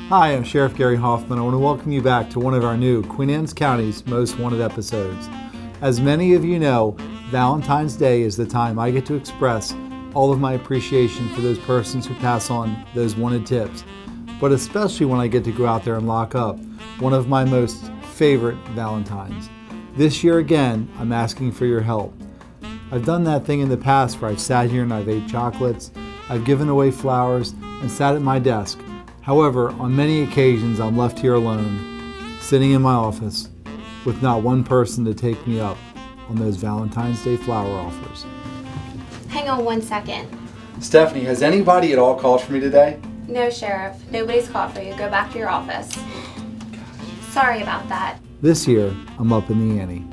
Hi, I'm Sheriff Gary Hoffman. I want to welcome you back to one of our new Queen Anne's County's Most Wanted episodes. As many of you know, Valentine's Day is the time I get to express all of my appreciation for those persons who pass on those wanted tips, but especially when I get to go out there and lock up one of my most favorite Valentines. This year again, I'm asking for your help. I've done that thing in the past where I've sat here and I've ate chocolates, I've given away flowers, and sat at my desk. However, on many occasions, I'm left here alone, sitting in my office, with not one person to take me up on those Valentine's Day flower offers. Hang on one second. Stephanie, has anybody at all called for me today? No, Sheriff. Nobody's called for you. Go back to your office. Sorry about that. This year, I'm up in the ante.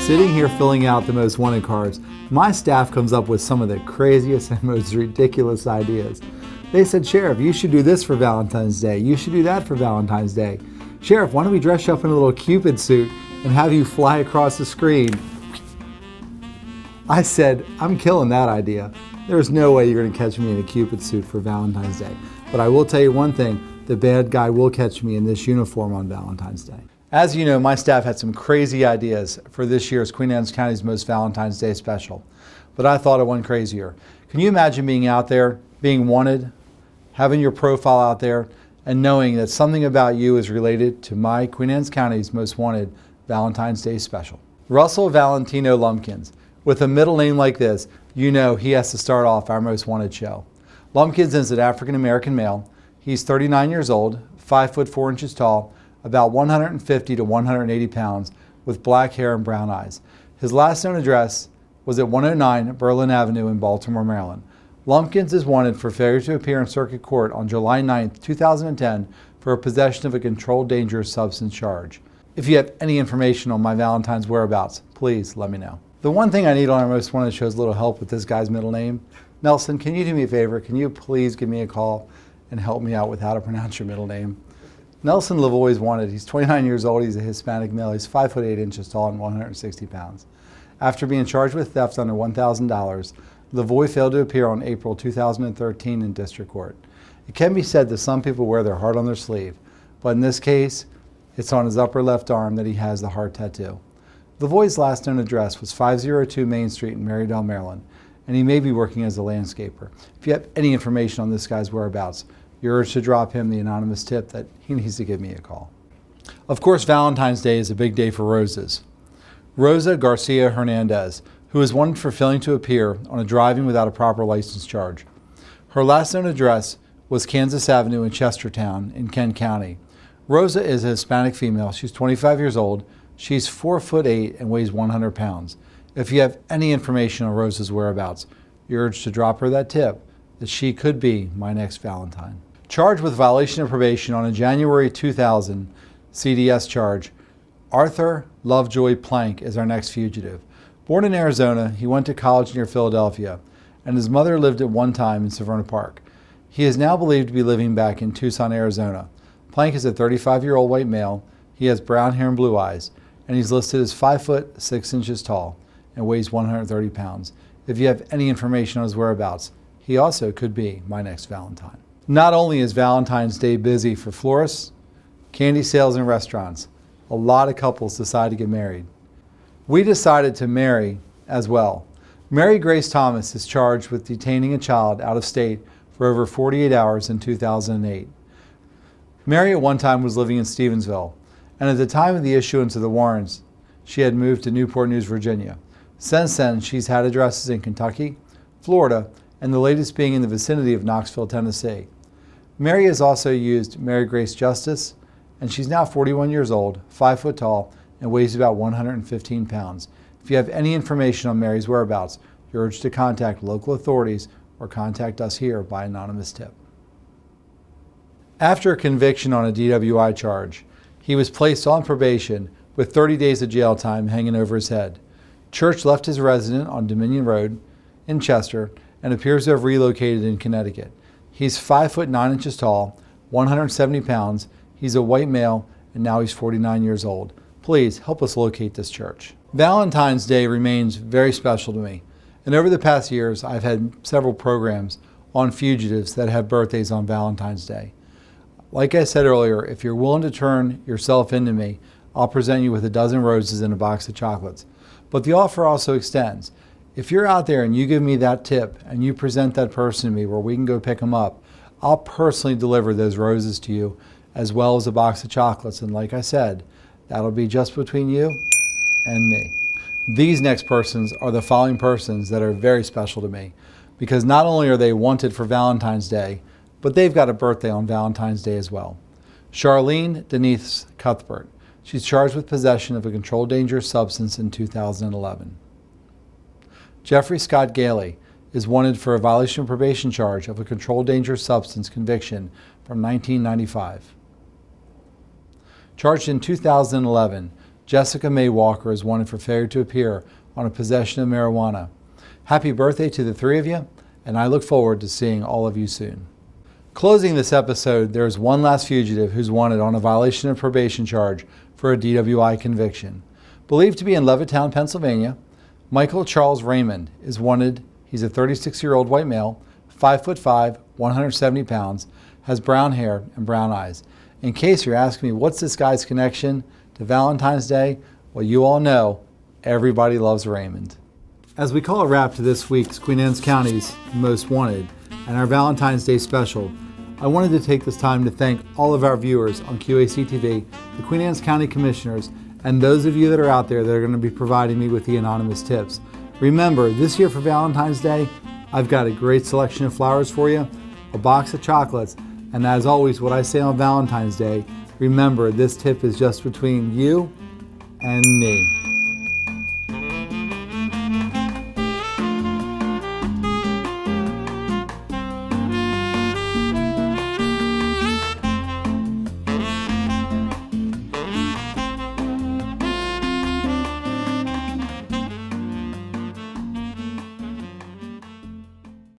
Sitting here filling out the most wanted cards, my staff comes up with some of the craziest and most ridiculous ideas. They said, Sheriff, you should do this for Valentine's Day. You should do that for Valentine's Day. Sheriff, why don't we dress you up in a little Cupid suit and have you fly across the screen? I said, I'm killing that idea. There's no way you're going to catch me in a Cupid suit for Valentine's Day. But I will tell you one thing, the bad guy will catch me in this uniform on Valentine's Day. As you know, my staff had some crazy ideas for this year's Queen Anne's County's Most Valentine's Day special, but I thought of one crazier. Can you imagine being out there, being wanted, having your profile out there, and knowing that something about you is related to my Queen Anne's County's Most Wanted Valentine's Day special? Russell Valentino Lumpkins. With a middle name like this, you know he has to start off our Most Wanted show. Lumpkins is an African-American male. He's 39 years old, 5 foot 4 inches tall, about 150 to 180 pounds, with black hair and brown eyes. His last known address was at 109 Berlin Avenue in Baltimore, Maryland. Lumpkins is wanted for failure to appear in circuit court on July 9, 2010 for possession of a controlled dangerous substance charge. If you have any information on my Valentine's whereabouts, please let me know. The one thing I need on our Most Wanted show is a little help with this guy's middle name. Nelson, can you do me a favor? Can you please give me a call and help me out with how to pronounce your middle name? Nelson Lavoie is wanted. He's 29 years old. He's a Hispanic male. He's 5 foot 8 inches tall and 160 pounds. After being charged with theft under $1,000, Lavoie failed to appear on April 2013 in district court. It can be said that some people wear their heart on their sleeve, but in this case, it's on his upper left arm that he has the heart tattoo. Lavoie's last known address was 502 Main Street in Marydale, Maryland, and he may be working as a landscaper. If you have any information on this guy's whereabouts, you're urged to drop him the anonymous tip that he needs to give me a call. Of course, Valentine's Day is a big day for roses. Rosa Garcia Hernandez, who is wanted for failing to appear on a driving without a proper license charge. Her last known address was Kansas Avenue in Chestertown in Kent County. Rosa is a Hispanic female. She's 25 years old. She's 4 foot 8 and weighs 100 pounds. If you have any information on Rosa's whereabouts, you're urged to drop her that tip that she could be my next Valentine. Charged with violation of probation on a January 2000 CDS charge, Arthur Lovejoy Plank is our next fugitive. Born in Arizona, he went to college near Philadelphia, and his mother lived at one time in Severna Park. He is now believed to be living back in Tucson, Arizona. Plank is a 35-year-old white male. He has brown hair and blue eyes, and he's listed as 5 foot 6 inches tall and weighs 130 pounds. If you have any information on his whereabouts, he also could be my next Valentine. Not only is Valentine's Day busy for florists, candy sales, and restaurants, a lot of couples decide to get married. We decided to marry as well. Mary Grace Thomas is charged with detaining a child out of state for over 48 hours in 2008. Mary at one time was living in Stevensville, and at the time of the issuance of the warrants, she had moved to Newport News, Virginia. Since then, she's had addresses in Kentucky, Florida, and the latest being in the vicinity of Knoxville, Tennessee. Mary has also used Mary Grace Justice, and she's now 41 years old, 5 foot tall, and weighs about 115 pounds. If you have any information on Mary's whereabouts, you're urged to contact local authorities or contact us here by anonymous tip. After a conviction on a DWI charge, he was placed on probation with 30 days of jail time hanging over his head. Church left his residence on Dominion Road in Chester and appears to have relocated in Connecticut. He's 5 foot 9 inches tall, 170 pounds. He's a white male, and now he's 49 years old. Please help us locate this church. Valentine's Day remains very special to me. And over the past years, I've had several programs on fugitives that have birthdays on Valentine's Day. Like I said earlier, if you're willing to turn yourself into me, I'll present you with a dozen roses and a box of chocolates. But the offer also extends. If you're out there and you give me that tip and you present that person to me where we can go pick them up, I'll personally deliver those roses to you as well as a box of chocolates. And like I said, that'll be just between you and me. These next persons are the following persons that are very special to me, because not only are they wanted for Valentine's Day, but they've got a birthday on Valentine's Day as well. Charlene Denise Cuthbert. She's charged with possession of a controlled dangerous substance in 2011. Jeffrey Scott Gailey is wanted for a violation of probation charge of a controlled dangerous substance conviction from 1995. Charged in 2011, Jessica May Walker is wanted for failure to appear on a possession of marijuana. Happy birthday to the three of you, and I look forward to seeing all of you soon. Closing this episode, there is one last fugitive who's wanted on a violation of probation charge for a DWI conviction. Believed to be in Levittown, Pennsylvania, Michael Charles Raymond is wanted. He's a 36-year-old white male, 5'5", 170 pounds, has brown hair and brown eyes. In case you're asking me what's this guy's connection to Valentine's Day, well, you all know everybody loves Raymond. As we call a wrap to this week's Queen Anne's County's Most Wanted and our Valentine's Day special, I wanted to take this time to thank all of our viewers on QAC TV, the Queen Anne's County Commissioners, and those of you that are out there that are going to be providing me with the anonymous tips. Remember, this year for Valentine's Day, I've got a great selection of flowers for you, a box of chocolates, and as always, what I say on Valentine's Day, remember, this tip is just between you and me.